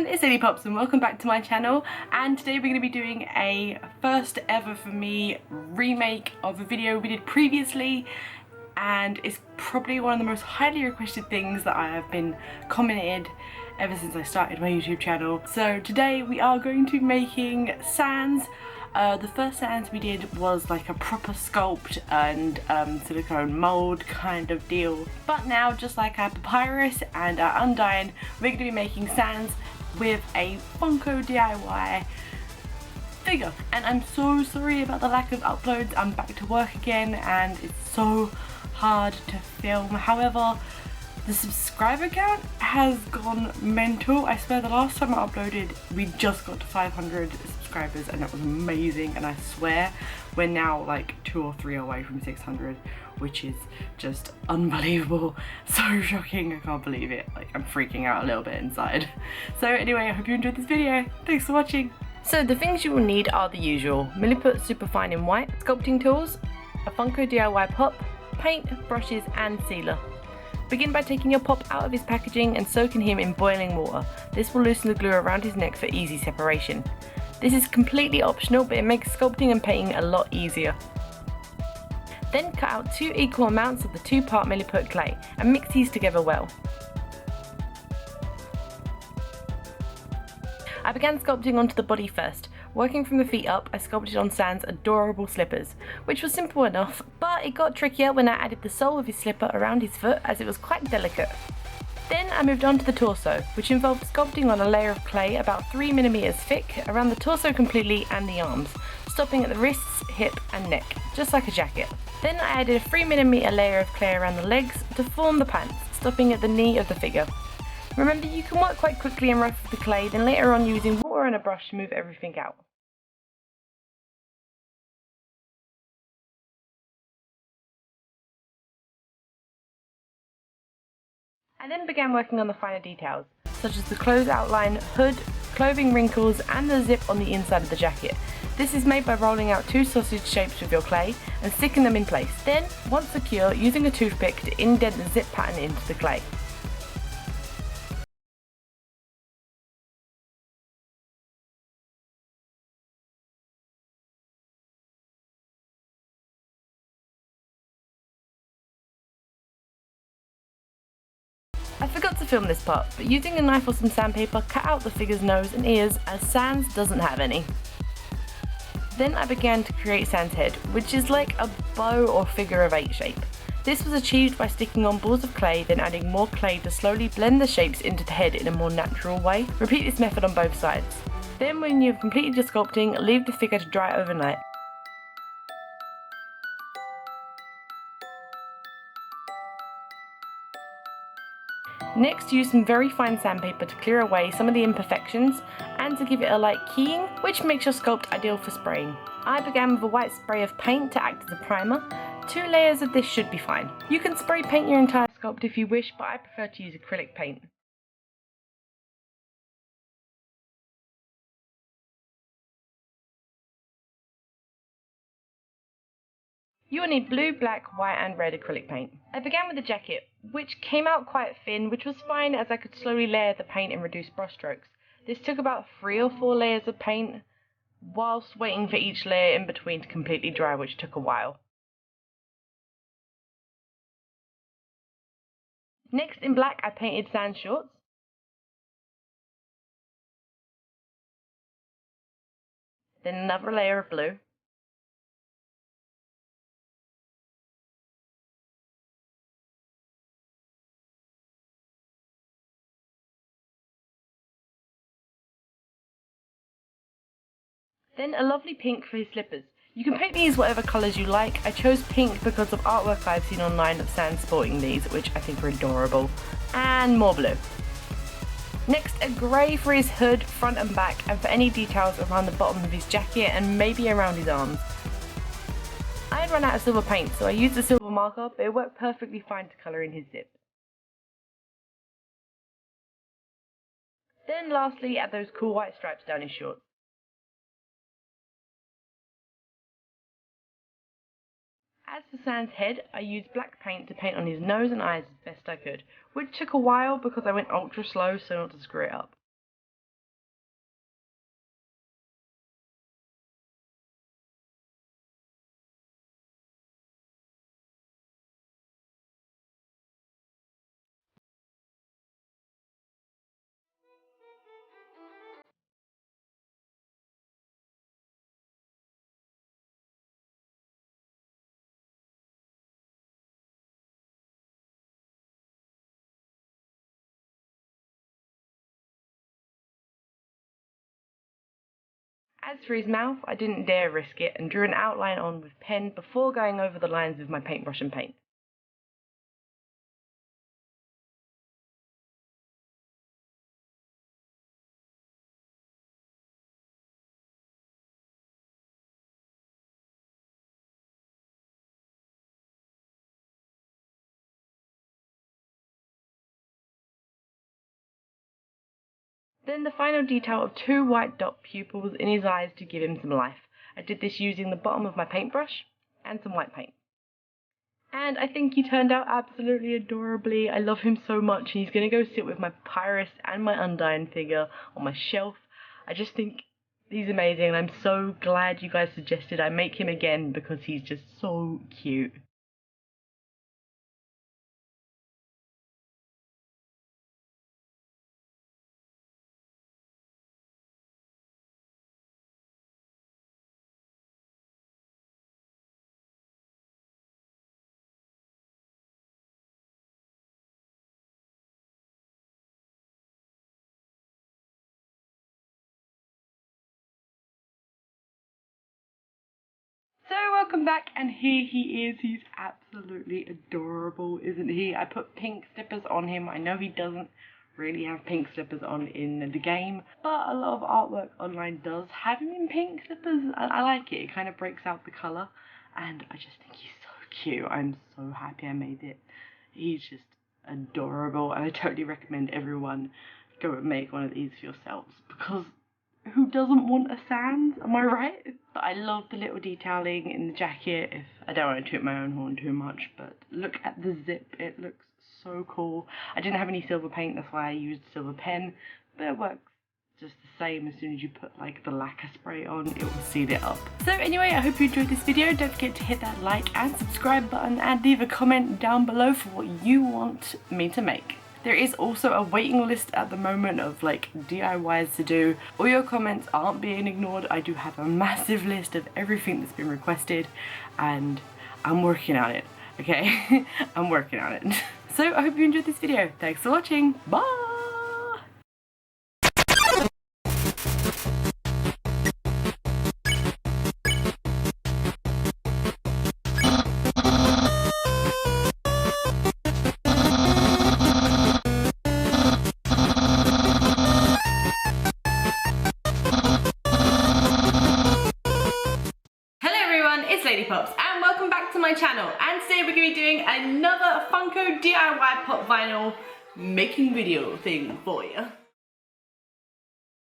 It's Lily Pops and welcome back to my channel, and today we're going to be doing a first ever for me remake of a video we did previously, and it's probably one of the most highly requested things that I have been commented ever since I started my YouTube channel. So today we are going to be making Sans. The first Sans we did was like a proper sculpt and silicone mold kind of deal, but now, just like our Papyrus and our Undying, we're going to be making Sans with a Funko DIY figure. And I'm so sorry about the lack of uploads. I'm back to work again and it's so hard to film. However, the subscriber count has gone mental. I swear the last time I uploaded we just got to 500 subscribers and that was amazing, and I swear we're now like 2 or 3 away from 600, which is just unbelievable. So shocking, I can't believe it. Like, I'm freaking out a little bit inside. So anyway, I hope you enjoyed this video. Thanks for watching. So the things you will need are the usual: Milliput Superfine in white, sculpting tools, a Funko DIY pop, paint, brushes and sealer. Begin by taking your pop out of his packaging and soaking him in boiling water. This will loosen the glue around his neck for easy separation. This is completely optional, but it makes sculpting and painting a lot easier. Then cut out 2 equal amounts of the 2-part Milliput clay and mix these together well. I began sculpting onto the body first. Working from the feet up, I sculpted on Sans adorable slippers, which was simple enough, but it got trickier when I added the sole of his slipper around his foot, as it was quite delicate. Then I moved on to the torso, which involved sculpting on a layer of clay about 3mm thick around the torso completely and the arms, stopping at the wrists, hip and neck, just like a jacket. Then I added a 3mm layer of clay around the legs to form the pants, stopping at the knee of the figure. Remember, you can work quite quickly and rough with the clay, then later on using water and a brush to move everything out. I then began working on the finer details, such as the clothes outline, hood, clothing wrinkles and the zip on the inside of the jacket. This is made by rolling out 2 sausage shapes with your clay and sticking them in place. Then, once secure, using a toothpick to indent the zip pattern into the clay. I forgot to film this part, but using a knife or some sandpaper, cut out the figure's nose and ears, as Sans doesn't have any. Then I began to create Sans' head, which is like a bow or figure of 8 shape. This was achieved by sticking on balls of clay, then adding more clay to slowly blend the shapes into the head in a more natural way. Repeat this method on both sides. Then, when you have completed your sculpting, leave the figure to dry overnight. Next, use some very fine sandpaper to clear away some of the imperfections and to give it a light keying, which makes your sculpt ideal for spraying. I began with a white spray of paint to act as a primer. 2 layers of this should be fine. You can spray paint your entire sculpt if you wish, but I prefer to use acrylic paint. You will need blue, black, white and red acrylic paint. I began with the jacket, which came out quite thin, which was fine as I could slowly layer the paint and reduce brush strokes. This took about 3 or 4 layers of paint, whilst waiting for each layer in between to completely dry, which took a while. Next, in black, I painted Sans shorts. Then another layer of blue. Then a lovely pink for his slippers. You can paint these whatever colours you like. I chose pink because of artwork I've seen online of Sans sporting these, which I think are adorable. And more blue. Next, a grey for his hood, front and back, and for any details around the bottom of his jacket and maybe around his arms. I had run out of silver paint, so I used a silver marker, but it worked perfectly fine to colour in his zip. Then lastly, add those cool white stripes down his shorts. As for Sans' head, I used black paint to paint on his nose and eyes as best I could, which took a while because I went ultra slow so not to screw it up. As for his mouth, I didn't dare risk it and drew an outline on with pen before going over the lines with my paintbrush and paint. Then the final detail of 2 white dot pupils in his eyes to give him some life. I did this using the bottom of my paintbrush and some white paint. And I think he turned out absolutely adorably. I love him so much. He's going to go sit with my Pyrus and my Undyne figure on my shelf. I just think he's amazing, and I'm so glad you guys suggested I make him again because he's just so cute. So welcome back, and here he is. He's absolutely adorable, isn't he? I put pink slippers on him. I know he doesn't really have pink slippers on in the game, but a lot of artwork online does have him in pink slippers. I like it. It kind of breaks out the colour, and I just think he's so cute. I'm so happy I made it. He's just adorable, and I totally recommend everyone go and make one of these for yourselves, because who doesn't want a Sans? Am I right? But I love the little detailing in the jacket. If I don't want to toot my own horn too much, but look at the zip. It looks so cool. I didn't have any silver paint, that's why I used a silver pen, but it works just the same. As soon as you put like the lacquer spray on, it will seal it up. So anyway, I hope you enjoyed this video. Don't forget to hit that like and subscribe button, and leave a comment down below for what you want me to make. There is also a waiting list at the moment of like DIYs to do. All your comments aren't being ignored. I do have a massive list of everything that's been requested, and I'm working on it, okay? I'm working on it. So I hope you enjoyed this video. Thanks for watching. Bye! It's Lady Pops, and welcome back to my channel, and today we're going to be doing another Funko DIY pop vinyl making video thing for you.